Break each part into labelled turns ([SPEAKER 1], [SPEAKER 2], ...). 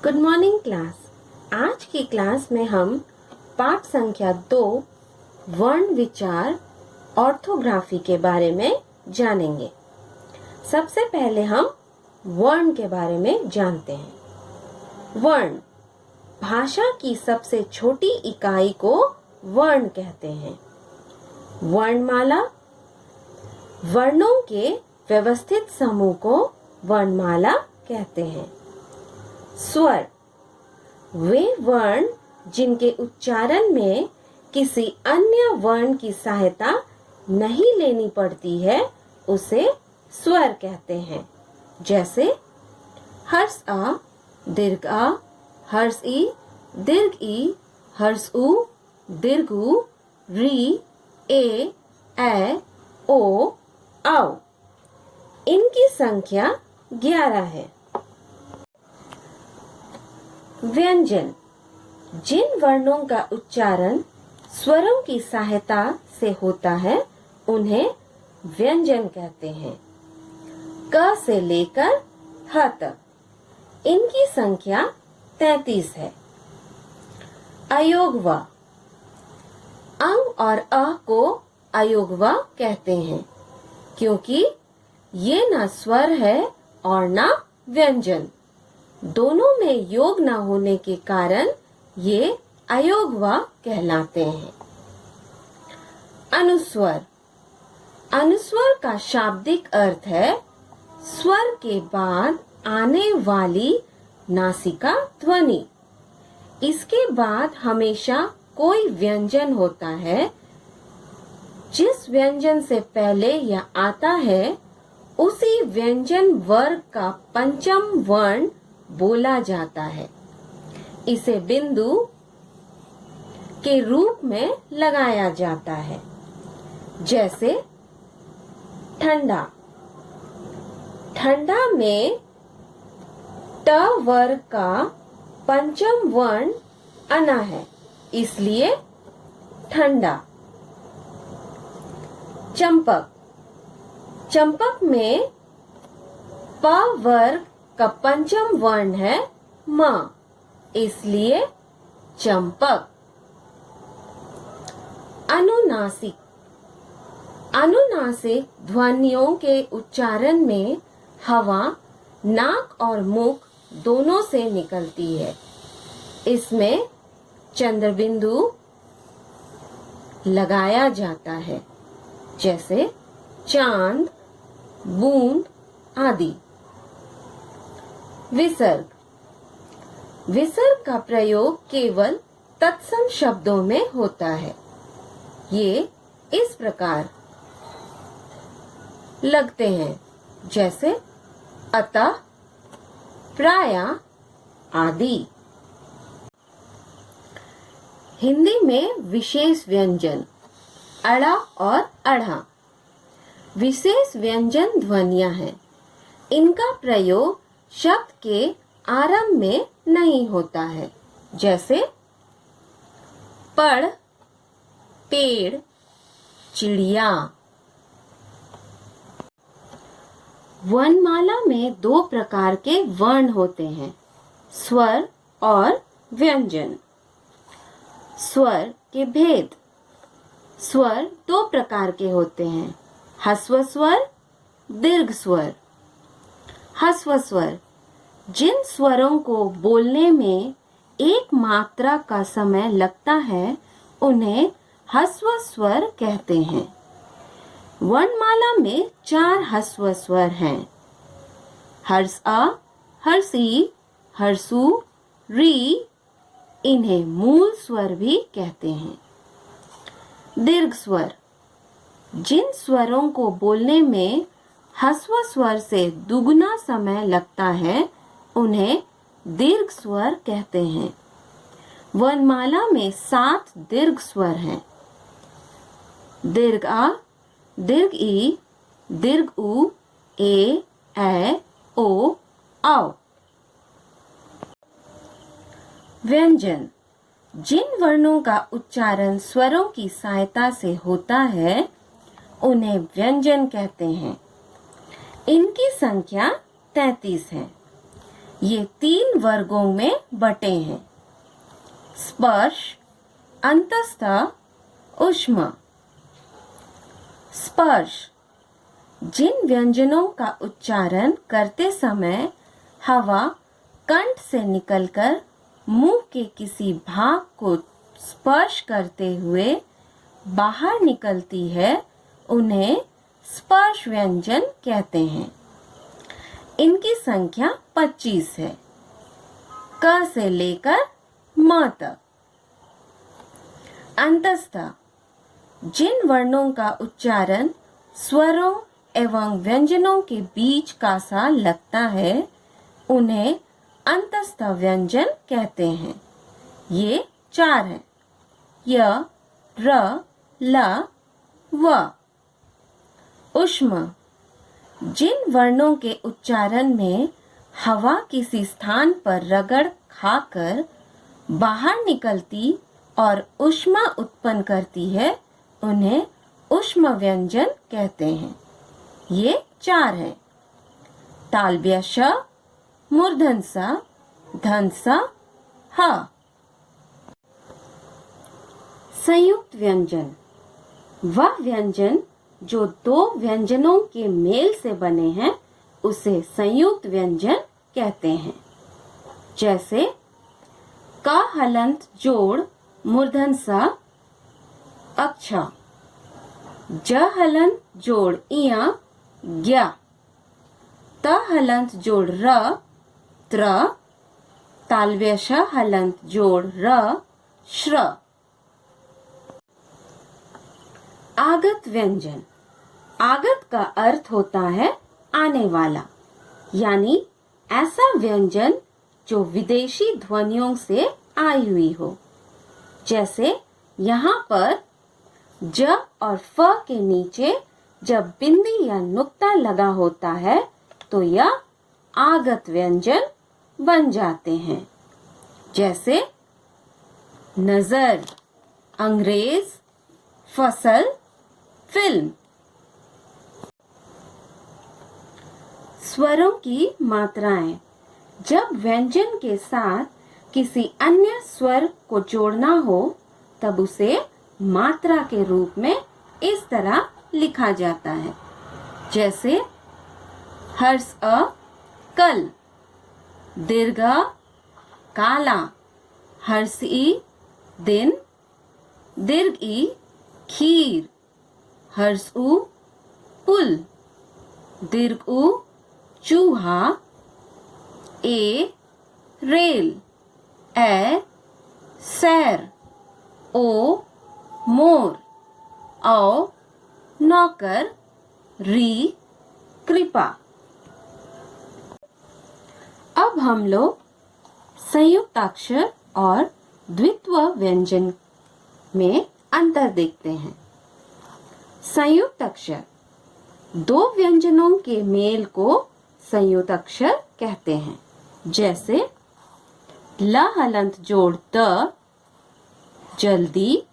[SPEAKER 1] Good morning class. आज की class में हम पाठ संख्या 2 वर्ण विचार ऑर्थोग्राफी के बारे में जानेंगे। सबसे पहले हम वर्ण के बारे में जानते हैं। वर्ण भाषा की सबसे छोटी इकाई को वर्ण कहते हैं। वर्णमाला वर्णों के व्यवस्थित समूह को वर्णमाला कहते हैं। स्वर वे वर्ण जिनके उच्चारण में किसी अन्य वर्ण की सहायता नहीं लेनी पड़ती है उसे स्वर कहते हैं। जैसे हर्ष आ, दीर्घ आ, हर्ष ई, दीर्घ ई, हर्ष उ, दीर्घ उ, री, ए, ओ, औ। इनकी संख्या 11 है। व्यंजन जिन वर्णों का उच्चारण स्वरों की सहायता से होता है उन्हें व्यंजन कहते हैं। क से लेकर ह तक इनकी संख्या 33 है। अयोगव अंग और अ को अयोगव कहते हैं क्योंकि ये ना स्वर है और ना व्यंजन। दोनों में योग न होने के कारण ये अयोगव कहलाते हैं। अनुस्वर अनुस्वर का शाब्दिक अर्थ है स्वर के बाद आने वाली नासिका ध्वनि। इसके बाद हमेशा कोई व्यंजन होता है। जिस व्यंजन से पहले यह आता है उसी व्यंजन वर्ग का पंचम वर्ण बोला जाता है। इसे बिंदु के रूप में लगाया जाता है। जैसे ठंडा ठंडा में ट वर्ग का पंचम वर्ण अना है इसलिए ठंडा। चंपक चंपक में प वर्ग का पंचम वर्ण है म इसलिए चंपक। अनुनासिक अनुनासिक ध्वनियों के उच्चारण में हवा नाक और मुख दोनों से निकलती है। इसमें चंद्रबिंदु लगाया जाता है जैसे चांद, बूंद आदि। विसर्ग विसर्ग का प्रयोग केवल तत्सम शब्दों में होता है। ये इस प्रकार लगते हैं जैसे अतः, प्रायः आदि। हिंदी में विशेष व्यंजन अड़ा और अढ़ा विशेष व्यंजन ध्वनियां हैं। इनका प्रयोग शब्द के आरंभ में नहीं होता है। जैसे पड़, पेड़, चिड़िया। वर्णमाला में 2 प्रकार के वर्ण होते हैं, स्वर और व्यंजन। स्वर के भेद स्वर 2 प्रकार के होते हैं, ह्रस्व स्वर, दीर्घ स्वर। ह्रस्व स्वर जिन स्वरों को बोलने में एक मात्रा का समय लगता है उन्हें ह्रस्व स्वर कहते हैं। वर्णमाला में 4 ह्रस्व स्वर हैं, हर्ष आ, हर्ष ई, हर्षु, री। इन्हें मूल स्वर भी कहते हैं। दीर्घ स्वर जिन स्वरों को बोलने में ह्रस्व स्वर से दुगुना समय लगता है उन्हें दीर्घ स्वर कहते हैं। वर्णमाला में 7 दीर्घ स्वर हैं, दीर्घ आ, दीर्घ ई, दीर्घ उ, ए, ओ, औ। व्यंजन जिन वर्णों का उच्चारण स्वरों की सहायता से होता है उन्हें व्यंजन कहते हैं। इनकी संख्या 33 है। ये 3 वर्गों में बटे हैं। स्पर्श, अंतस्थ, ऊष्म। स्पर्श, जिन व्यंजनों का उच्चारण करते समय हवा कंठ से निकलकर मुंह के किसी भाग को स्पर्श करते हुए बाहर निकलती है, उन्हें स्पर्श व्यंजन कहते हैं। इनकी संख्या 25 है, क से लेकर म तक। अंतस्थ, जिन वर्णों का उच्चारण स्वरों एवं व्यंजनों के बीच का सा लगता है, उन्हें अंतस्थ व्यंजन कहते हैं। ये 4 हैं: य, र, ल, व। ऊष्म, जिन वर्णों के उच्चारण में हवा किसी स्थान पर रगड़ खाकर बाहर निकलती और ऊष्मा उत्पन्न करती है, उन्हें ऊष्म व्यंजन कहते हैं। ये 4 हैं: तालव्य श, मूर्धन स, धन स, ह। संयुक्त व्यंजन, वह व्यंजन जो 2 व्यंजनों के मेल से बने हैं, उसे संयुक्त व्यंजन कहते हैं। जैसे क हलंत जोड़ मूर्धन स, अक्ष। ज हलंत जोड़ इया, ज्ञ। त हलंत जोड़ र, त्र। तालव्य श हलंत जोड़ र, श्र। आगत व्यंजन, आगत का अर्थ होता है आने वाला, यानी ऐसा व्यंजन जो विदेशी ध्वनियों से आई हुई हो। जैसे यहाँ पर ज और फ के नीचे जब बिंदी या नुक्ता लगा होता है, तो यह आगत व्यंजन बन जाते हैं। जैसे नजर, अंग्रेज, फसल, फिल्म। स्वरों की मात्राएं, जब व्यंजन के साथ किसी अन्य स्वर को जोड़ना हो, तब उसे मात्रा के रूप में इस तरह लिखा जाता है। जैसे हर्ष अ, कल। दीर्घ अ, काला। हर्ष ई, दिन। दीर्घ ई, खीर। हर्ष उ, पुल। दीर्घ उ, चूहा। ए, रेल। ए, सैर। ओ, मोर। औ, नौकर। री, कृपा। अब हम लोग संयुक्ताक्षर और द्वित्व व्यंजन में अंतर देखते हैं। संयुक्त अक्षर, 2 व्यंजनों के मेल को संयुक्त अक्षर कहते हैं। जैसे ल हलंत जोड़ द, जल्दी।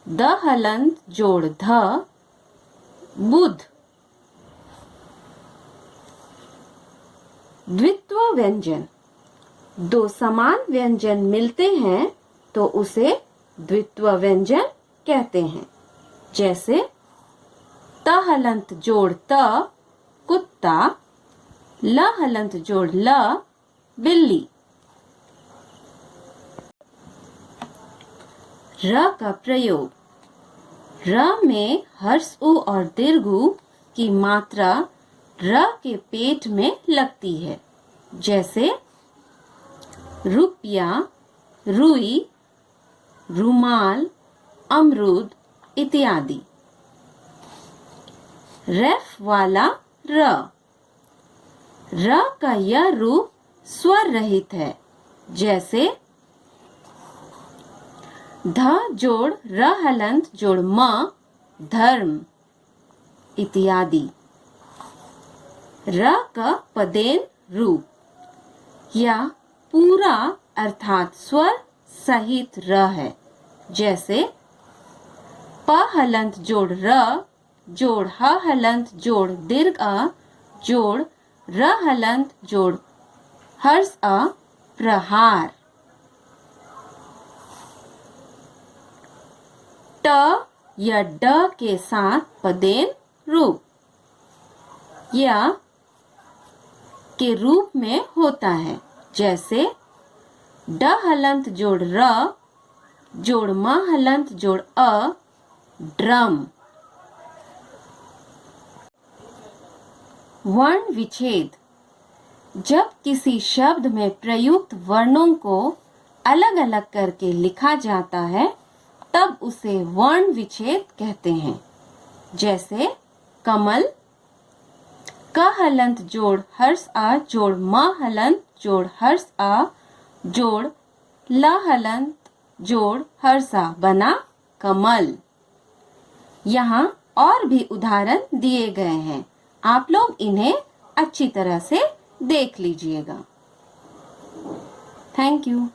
[SPEAKER 1] द हलंत जोड़ ध, बुध। द्वित्व व्यंजन, 2 समान व्यंजन मिलते हैं तो उसे द्वित्व व्यंजन कहते हैं। जैसे त हलंत जोड़ त, कुत्ता। ल हलंत जोड़ ल, बिल्ली। र का प्रयोग, र में हर्ष उ और दीर्घ उ की मात्रा र के पेट में लगती है। जैसे रुपया, रुई, रुमाल, अमरूद इत्यादि। रेफ वाला र, र का यह रूप स्वर रहित है। जैसे ध जोड़ र हलंत जोड़ म, धर्म इत्यादि। र का पदेन रूप, या पूरा अर्थात स्वर सहित र है। जैसे प हलंत जोड़ र जोड़ ह हलंत जोड़ दीर्घ अ जोड़ र हलंत जोड़ हर्ष अ प्रहार। ट या ड के साथ पदेन रूप या के रूप में होता है, जैसे ड हलंत जोड़ र जोड़ म हलंत जोड़ अ ड्रम। वर्ण विच्छेद, जब किसी शब्द में प्रयुक्त वर्णों को अलग अलग करके लिखा जाता है तब उसे वर्ण विच्छेद कहते हैं, जैसे कमल क हलंत जोड़ हर्ष आ जोड़ म हलंत जोड़ हर्ष आ जोड़ ल हलंत जोड़ हर्षा बना कमल। यहाँ और भी उदाहरण दिए गए हैं, आप लोग इन्हें अच्छी तरह से देख लीजिएगा। Thank you.